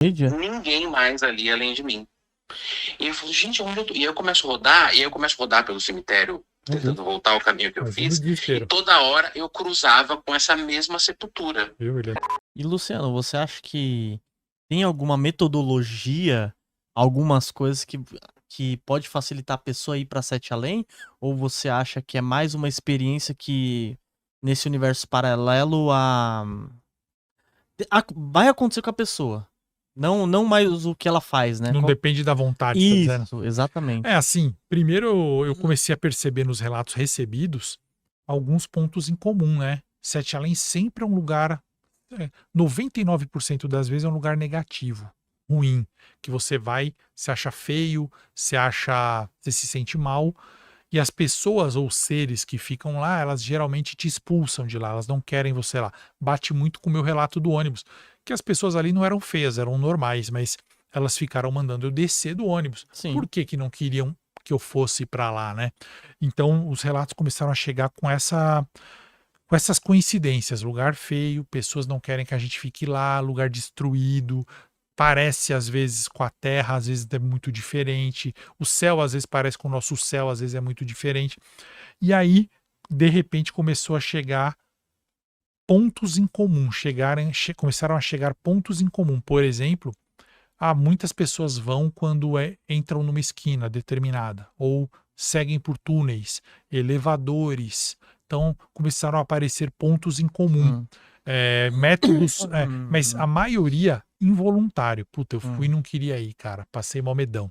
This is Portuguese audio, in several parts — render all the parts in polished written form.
Mídia? Ninguém mais ali além de mim. E eu falo, gente, onde eu tô? E aí eu começo a rodar, pelo cemitério, tentando voltar ao caminho que eu Imagina o fiz, e desespero. toda hora eu cruzava com essa mesma sepultura. Viu, William? E Luciano, você acha que tem alguma metodologia, algumas coisas que pode facilitar a pessoa a ir pra Sete Além? Ou você acha que é mais uma experiência que nesse universo paralelo vai acontecer com a pessoa? Não mais o que ela faz, né? Não depende da vontade, tá dizendo? Isso, exatamente. É assim, primeiro eu comecei a perceber nos relatos recebidos alguns pontos em comum, né? Sete Além sempre é um lugar, 99% das vezes é um lugar negativo, ruim, que você vai, se acha feio, você se sente mal, e as pessoas ou seres que ficam lá, elas geralmente te expulsam de lá, elas não querem você lá. Bate muito com o meu relato do ônibus, que as pessoas ali não eram feias, eram normais, mas elas ficaram mandando eu descer do ônibus. Sim. Por que que não queriam que eu fosse para lá, né? Então os relatos começaram a chegar com essas coincidências, lugar feio, pessoas não querem que a gente fique lá, lugar destruído, parece às vezes com a terra, às vezes é muito diferente, o céu às vezes parece com o nosso céu, às vezes é muito diferente. E aí, de repente, começou a chegar pontos em comum, começaram a chegar pontos em comum. Por exemplo, muitas pessoas vão quando entram numa esquina determinada, ou seguem por túneis, elevadores. Então, começaram a aparecer pontos em comum. Métodos, mas a maioria involuntário. Puta, eu fui e não queria ir, cara. Passei mal medão.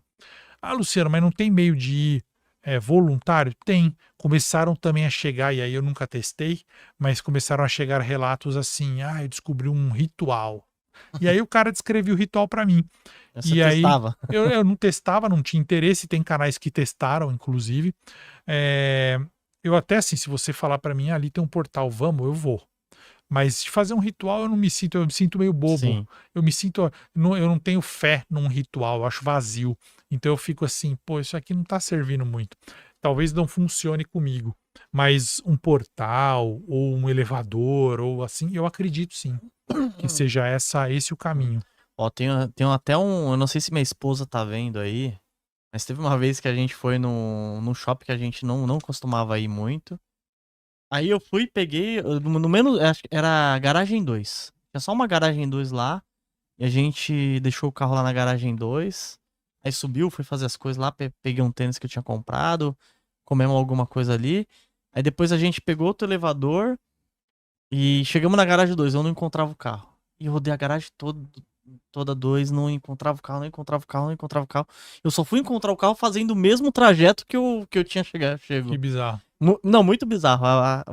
Luciano, mas não tem meio de ir voluntário? Tem. Começaram também a chegar, e aí eu nunca testei, mas começaram a chegar relatos assim: eu descobri um ritual. E aí o cara descreveu o ritual para mim. Você E aí testava? eu não testava, não tinha interesse, tem canais que testaram, inclusive. Eu até assim, se você falar para mim, ali tem um portal, vamos, eu vou. Mas de fazer um ritual eu não me sinto, eu me sinto meio bobo. Sim. Eu me sinto, eu não tenho fé num ritual, eu acho vazio. Então eu fico assim, pô, isso aqui não tá servindo muito. Talvez não funcione comigo. Mas um portal, ou um elevador, ou assim, eu acredito sim. Que seja esse o caminho. Ó, tem até eu não sei se minha esposa tá vendo aí, mas teve uma vez que a gente foi num shopping que a gente não costumava ir muito. Aí eu fui, peguei, no menos, acho que era a garagem 2. Tinha só uma garagem 2 lá, e a gente deixou o carro lá na garagem 2. Aí subiu, fui fazer as coisas lá, peguei um tênis que eu tinha comprado, comemos alguma coisa ali. Aí depois a gente pegou outro elevador e chegamos na garagem 2, eu não encontrava o carro. E eu rodei a garagem toda 2, não encontrava o carro, não encontrava o carro, não encontrava o carro. Eu só fui encontrar o carro fazendo o mesmo trajeto que eu tinha chego. Que bizarro. Não, muito bizarro.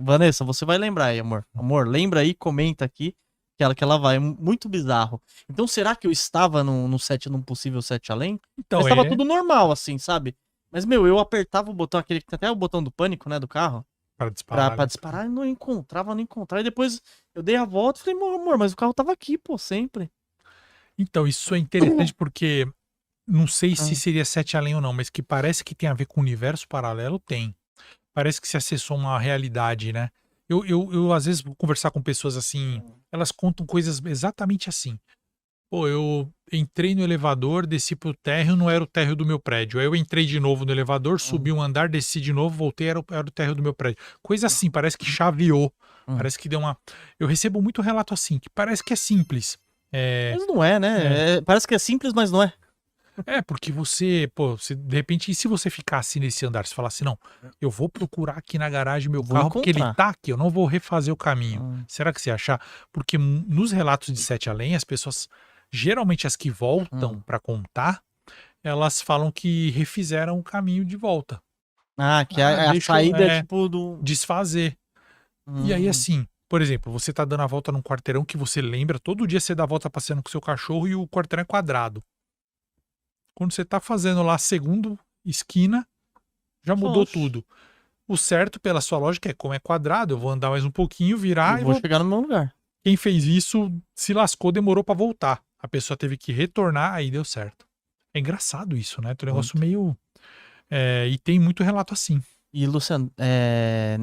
Vanessa, você vai lembrar aí, amor. Amor, lembra aí, comenta aqui que ela vai. Muito bizarro. Então, será que eu estava num possível 7 além? Então, Mas estava tudo normal, assim, sabe? Mas, meu, eu apertava o botão, aquele que tem até o botão do pânico, né, do carro. Para disparar. Pra disparar, e não encontrava. E depois eu dei a volta e falei, amor, mas o carro tava aqui, pô, sempre. Então, isso é interessante porque não sei se seria 7 além ou não, mas que parece que tem a ver com o universo paralelo, tem. Parece que se acessou uma realidade, né? Eu às vezes vou conversar com pessoas assim, elas contam coisas exatamente assim. Pô, eu entrei no elevador, desci pro térreo, não era o térreo do meu prédio. Aí eu entrei de novo no elevador, subi um andar, desci de novo, voltei, era o térreo do meu prédio. Coisa assim, parece que chaveou. Parece que deu uma. Eu recebo muito relato assim, que parece que é simples. Mas não é, né? Parece que é simples, mas não é. Porque você, pô, de repente, e se você ficasse nesse andar, você falasse, não, eu vou procurar aqui na garagem meu Vou carro, porque ele encontrar. tá aqui, eu não vou refazer o caminho. Será que você achar? Porque nos relatos de Sete Além, as pessoas, geralmente as que voltam pra contar, elas falam que refizeram o caminho de volta. Que a saída é tipo desfazer. E aí, assim, por exemplo, você tá dando a volta num quarteirão que você lembra, todo dia você dá a volta passeando com seu cachorro e o quarteirão é quadrado. Quando você tá fazendo lá a segunda esquina, já mudou tudo. O certo, pela sua lógica, é como é quadrado, eu vou andar mais um pouquinho, virar e vou chegar no meu lugar. Quem fez isso se lascou, demorou pra voltar. A pessoa teve que retornar, aí deu certo. É engraçado isso, né? Tem um negócio meio... e tem muito relato assim. E, Luciano,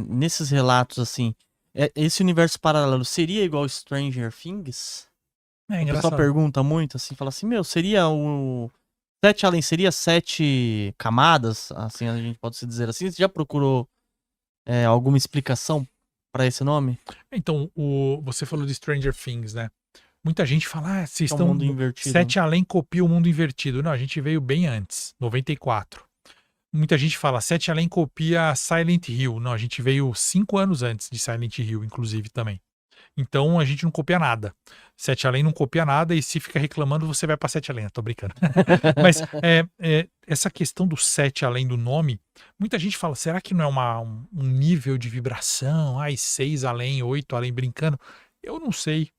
nesses relatos, assim, esse universo paralelo seria igual Stranger Things? É O pessoal engraçado. pergunta muito, assim, fala assim, meu, seria o... 7 além, seria 7 camadas, assim, a gente pode se dizer assim? Você já procurou alguma explicação pra esse nome? Então, você falou de Stranger Things, né? Muita gente fala, vocês É um estão... mundo invertido. 7 além copia o mundo invertido. Não, a gente veio bem antes, 94. Muita gente fala, 7 além copia Silent Hill. Não, a gente veio 5 anos antes de Silent Hill, inclusive, também. Então, a gente não copia nada. 7 além não copia nada e se fica reclamando, você vai pra 7 além. Tô brincando. Mas essa questão do 7 além do nome, muita gente fala, será que não é um nível de vibração? Ai, 6 além, 8 além, brincando. Eu não sei.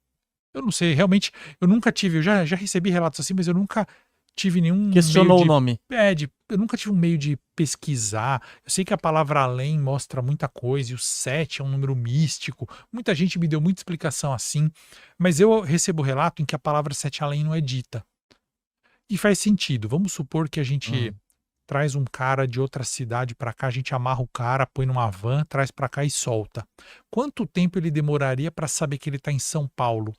Eu não sei. Realmente, eu nunca tive, eu já recebi relatos assim, mas eu nunca tive nenhum meio Questionou o de... nome. eu nunca tive um meio de pesquisar. Eu sei que a palavra além mostra muita coisa, e o 7 é um número místico. Muita gente me deu muita explicação assim, mas eu recebo relato em que a palavra 7 além não é dita. E faz sentido. Vamos supor que a gente traz um cara de outra cidade para cá, a gente amarra o cara, põe numa van, traz para cá e solta. Quanto tempo ele demoraria para saber que ele está em São Paulo?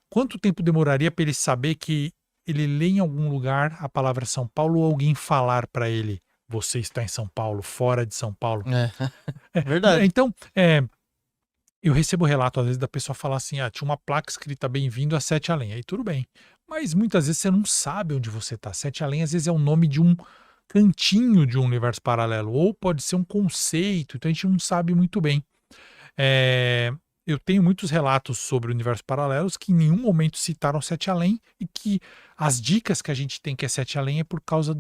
Quanto tempo demoraria para ele saber que ele lê em algum lugar a palavra São Paulo ou alguém falar para ele, você está em São Paulo, fora de São Paulo? Verdade. Então, eu recebo relato, às vezes, da pessoa falar assim, tinha uma placa escrita bem-vindo a 7 além. Aí tudo bem. Mas muitas vezes você não sabe onde você está. 7 além, às vezes, é o nome de um cantinho de um universo paralelo. Ou pode ser um conceito. Então a gente não sabe muito bem. Eu tenho muitos relatos sobre universos paralelos que em nenhum momento citaram 7 além e que as dicas que a gente tem que é 7 além é por causa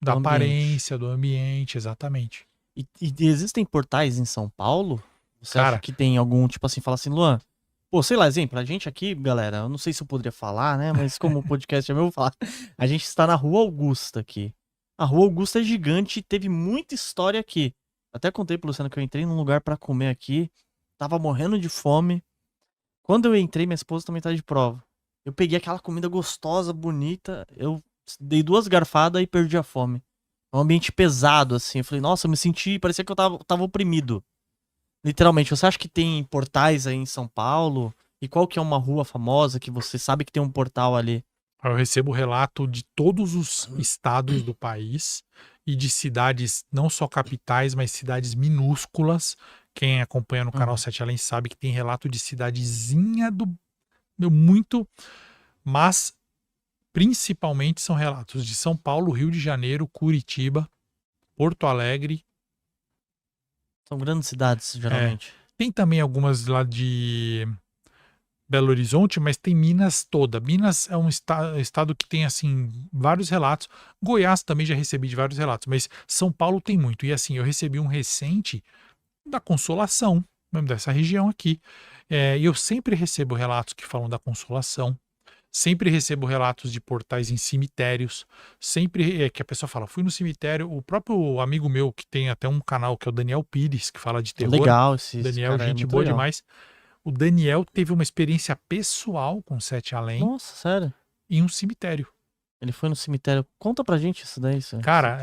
da aparência, do ambiente, exatamente. E existem portais em São Paulo? Você Cara, acha que tem algum, tipo assim, fala assim, Luan, pô, sei lá, exemplo, a gente aqui, galera, eu não sei se eu poderia falar, né, mas como o podcast é meu, eu vou falar. A gente está na Rua Augusta aqui. A Rua Augusta é gigante, teve muita história aqui. Até contei pro Luciano que eu entrei num lugar pra comer aqui, tava morrendo de fome. Quando eu entrei, minha esposa também tá de prova. Eu peguei aquela comida gostosa, bonita, eu dei 2 garfadas e perdi a fome. É um ambiente pesado, assim. Eu falei, nossa, eu me senti, parecia que eu tava oprimido. Literalmente, você acha que tem portais aí em São Paulo? E qual que é uma rua famosa que você sabe que tem um portal ali? eu recebo relato de todos os estados do país e de cidades, não só capitais, mas cidades minúsculas. Quem acompanha no canal 7 Além sabe que tem relato de cidadezinha muito, mas principalmente são relatos de São Paulo, Rio de Janeiro, Curitiba, Porto Alegre. São grandes cidades, geralmente. Tem também algumas lá de Belo Horizonte, mas tem Minas toda. Minas é um estado que tem, assim, vários relatos. Goiás também já recebi de vários relatos, mas São Paulo tem muito. E, assim, eu recebi um recente da Consolação, mesmo dessa região aqui. E eu sempre recebo relatos que falam da Consolação. Sempre recebo relatos de portais em cemitérios. Sempre que a pessoa fala, fui no cemitério. O próprio amigo meu, que tem até um canal, que é o Daniel Pires, que fala de terror. Legal, esse Daniel, cara, gente muito boa legal. demais. O Daniel teve uma experiência pessoal com 7 além Nossa, sério? em um cemitério. Ele foi no cemitério. Conta pra gente isso daí. Cara,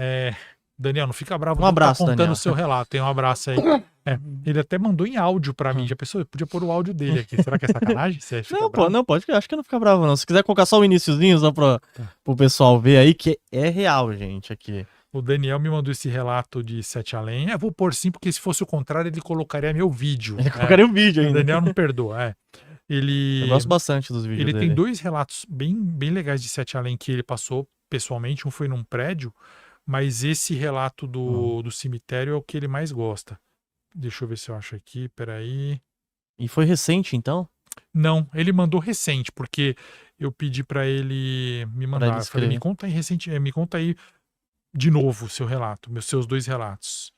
Daniel, não fica bravo, Um abraço, tá contando Daniel. o seu relato. Tem um abraço aí. Ele até mandou em áudio pra mim. Já pensou? Eu podia pôr o áudio dele aqui. Será que é sacanagem? Você fica Não, bravo? pô, não, pode. Acho que não fica bravo, não. Se quiser colocar só o iniciozinho, só pro pessoal ver aí, que é real, gente, aqui. O Daniel me mandou esse relato de 7 além. Eu vou pôr sim, porque se fosse o contrário, ele colocaria meu vídeo. Ele colocaria o vídeo O ainda. Daniel não perdoa, Eu gosto bastante dos vídeos Ele dele. tem 2 relatos bem legais de 7 além que ele passou pessoalmente. Um foi num prédio, mas esse relato do cemitério é o que ele mais gosta. Deixa eu ver se eu acho aqui, peraí. E foi recente, então? Não, ele mandou recente, porque eu pedi pra ele me mandar. Eu falei, me conta aí de novo o seu relato, seus 2 relatos.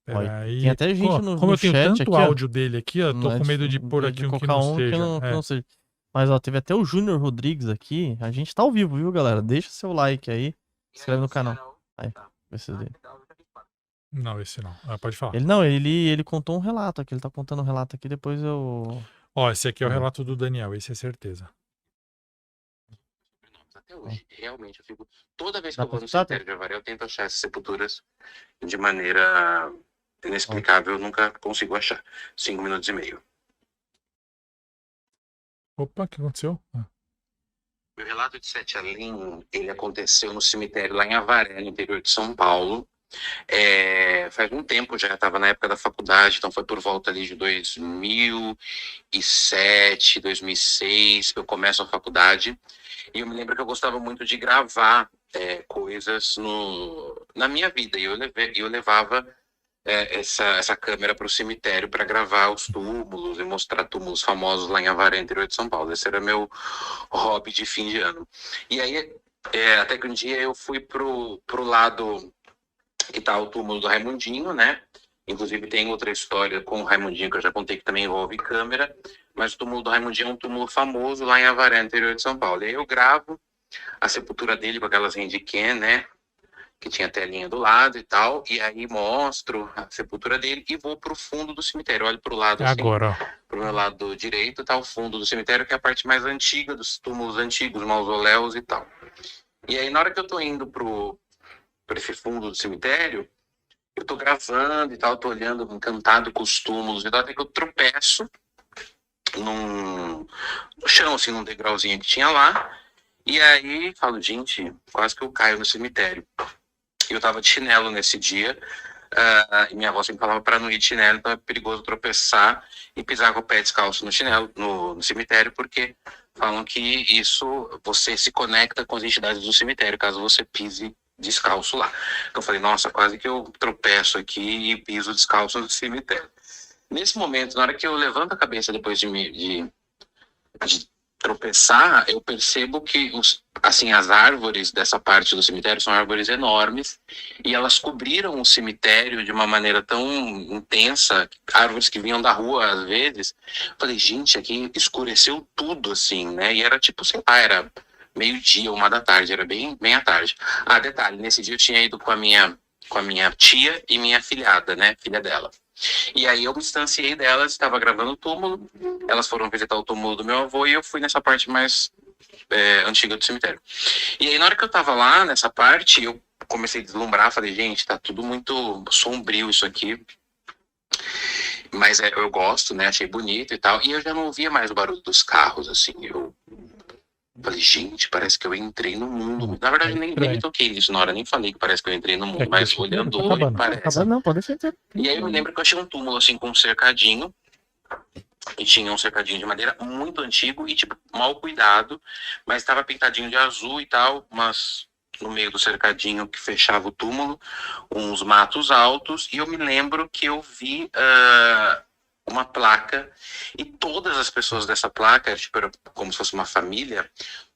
Peraí. Tem até gente no Como eu tenho chat tanto aqui, áudio dele aqui, eu tô com medo de pôr aqui um que não seja. Mas, ó, teve até o Júnior Rodrigues aqui. A gente tá ao vivo, viu, galera? Deixa seu like aí. Se inscreve no canal. Aí, esse dele. Não, esse não. Pode falar. Ele contou um relato aqui. Ele tá contando um relato aqui, depois eu... Ó, esse aqui é o relato do Daniel, esse é certeza. Até hoje, realmente, eu fico... Toda vez que eu vou no cemitério de Avaré, eu tento achar essas sepulturas de maneira inexplicável. Eu nunca consigo achar. 5 minutos e meio. Opa, o que aconteceu? Meu relato de Sete Além, ele aconteceu no cemitério lá em Avaré, no interior de São Paulo. Faz um tempo já, estava na época da faculdade, então foi por volta ali de 2007, 2006 que eu começo a faculdade. E eu me lembro que eu gostava muito de gravar coisas na minha vida. E eu levava essa câmera para o cemitério para gravar os túmulos e mostrar túmulos famosos lá em Avaré, interior de São Paulo. Esse era meu hobby de fim de ano. E aí, até que um dia eu fui pro lado que tá o túmulo do Raimundinho, né? Inclusive tem outra história com o Raimundinho que eu já contei que também envolve câmera, mas o túmulo do Raimundinho é um túmulo famoso lá em Avaré, interior de São Paulo. E aí eu gravo a sepultura dele com aquelas handicam, né? Que tinha telinha do lado e tal, e aí mostro a sepultura dele e vou pro fundo do cemitério. Olho pro lado assim, Agora, ó. pro meu lado direito, tá o fundo do cemitério, que é a parte mais antiga dos túmulos antigos, mausoléus e tal. E aí, na hora que eu tô indo pra esse fundo do cemitério, eu tô gravando e tal, tô olhando, encantado com os túmulos e tal, até que eu tropeço no chão, assim, num degrauzinho que tinha lá, e aí falo, gente, quase que eu caio no cemitério. Eu tava de chinelo nesse dia, e minha avó sempre falava para não ir de chinelo, então é perigoso tropeçar e pisar com o pé descalço no chinelo, no cemitério, porque falam que isso, você se conecta com as entidades do cemitério, caso você pise descalço lá. Então eu falei, nossa, quase que eu tropeço aqui e piso descalço no cemitério. Nesse momento, na hora que eu levanto a cabeça depois de tropeçar, eu percebo que as árvores dessa parte do cemitério são árvores enormes e elas cobriram o cemitério de uma maneira tão intensa, árvores que vinham da rua às vezes. Falei, gente, aqui escureceu tudo assim, né? E era tipo, sei lá, era meio-dia, 1 da tarde, era bem à tarde. Ah, detalhe, nesse dia eu tinha ido com a minha tia e minha filhada, né? Filha dela. E aí eu me distanciei delas, estava gravando o túmulo, elas foram visitar o túmulo do meu avô e eu fui nessa parte mais antiga do cemitério. E aí na hora que eu tava lá, nessa parte, eu comecei a deslumbrar, falei, gente, tá tudo muito sombrio isso aqui. Mas eu gosto, né, achei bonito e tal, e eu já não ouvia mais o barulho dos carros, assim, eu falei, gente, parece que eu entrei no mundo. Na verdade, nem me toquei nisso na hora, nem falei que parece que eu entrei no mundo, mas olhando hoje, parece. Não, pode ser. E aí eu me lembro que eu achei um túmulo, assim, com um cercadinho, e tinha um cercadinho de madeira muito antigo e, tipo, mal cuidado, mas estava pintadinho de azul e tal, mas no meio do cercadinho que fechava o túmulo, uns matos altos, e eu me lembro que eu vi uma placa, e todas as pessoas dessa placa, tipo, era como se fosse uma família,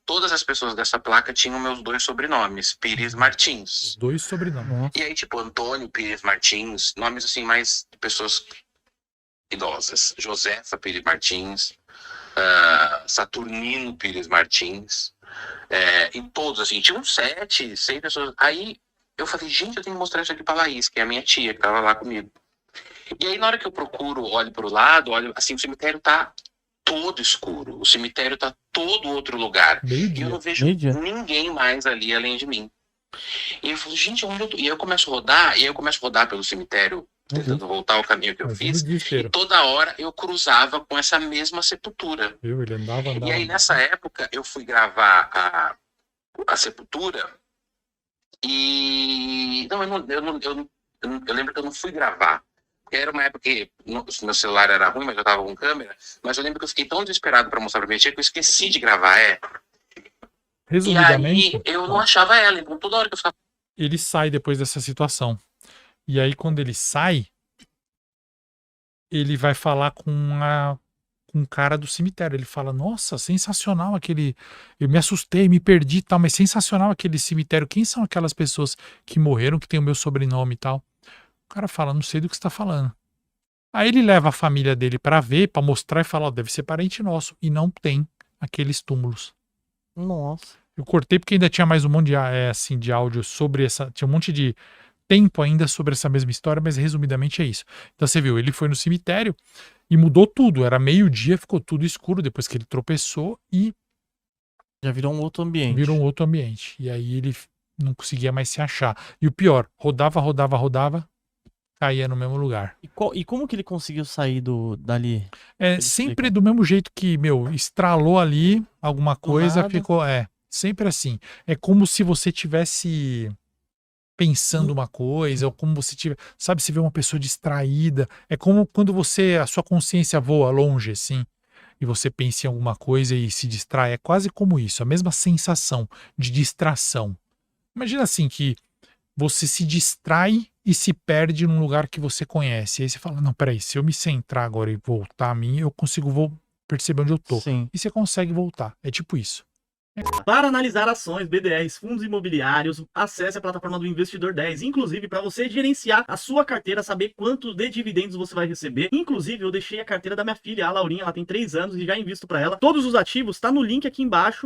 todas as pessoas dessa placa tinham meus 2 sobrenomes, Pires Martins. Os 2 sobrenomes. E aí, tipo, Antônio Pires Martins, nomes assim, mais de pessoas idosas. Josefa Pires Martins, Saturnino Pires Martins, e todos, assim, tinha uns 7, 6 pessoas. Aí eu falei, gente, eu tenho que mostrar isso aqui pra Laís, que é a minha tia, que tava lá comigo. E aí, na hora que eu procuro, olho pro lado, olho, assim, o cemitério tá todo escuro. O cemitério tá todo outro lugar. E eu não vejo ninguém mais ali além de mim. E eu falo, gente, onde eu tô? E aí eu começo a rodar pelo cemitério, tentando voltar ao caminho que eu fiz. E toda hora eu cruzava com essa mesma sepultura. Ele andava. E aí, nessa época, eu fui gravar a sepultura. E. Não, eu lembro que eu não fui gravar. Era uma época que meu celular era ruim, mas eu tava com câmera. Mas eu lembro que eu fiquei tão desesperado para mostrar pra minha tia que eu esqueci de gravar. Resumidamente, e aí eu não achava ela, então toda hora que eu ficava... Ele sai depois dessa situação. E aí, quando ele sai, ele vai falar com um cara do cemitério. Ele fala, nossa, sensacional aquele... Eu me assustei, me perdi e tal, mas sensacional aquele cemitério. Quem são aquelas pessoas que morreram, que tem o meu sobrenome e tal? O cara fala, não sei do que você tá falando. Aí ele leva a família dele pra ver, pra mostrar e fala, deve ser parente nosso. E não tem aqueles túmulos. Nossa. Eu cortei porque ainda tinha mais um monte de áudio sobre essa... Tinha um monte de tempo ainda sobre essa mesma história, mas resumidamente é isso. Então você viu, ele foi no cemitério e mudou tudo. Era meio-dia, ficou tudo escuro depois que ele tropeçou e... Já virou um outro ambiente. Virou um outro ambiente. E aí ele não conseguia mais se achar. E o pior, rodava, caía no mesmo lugar. E como que ele conseguiu sair dali? É Ele sempre explica. do mesmo jeito que, estralou ali alguma coisa, nada. ficou. Sempre assim. É como se você tivesse pensando uma coisa, ou como você tiver. Sabe, se vê uma pessoa distraída. É como quando a sua consciência voa longe, assim, e você pensa em alguma coisa e se distrai. É quase como isso, a mesma sensação de distração. Imagina assim que você se distrai e se perde num lugar que você conhece. E aí você fala: não, peraí, se eu me centrar agora e voltar a mim, eu consigo perceber onde eu tô. Sim. E você consegue voltar. É tipo isso. Para analisar ações, BDRs, fundos imobiliários, acesse a plataforma do Investidor 10. Inclusive, para você gerenciar a sua carteira, saber quanto de dividendos você vai receber. Inclusive, eu deixei a carteira da minha filha, a Laurinha, ela tem 3 anos e já invisto para ela. Todos os ativos tá no link aqui embaixo.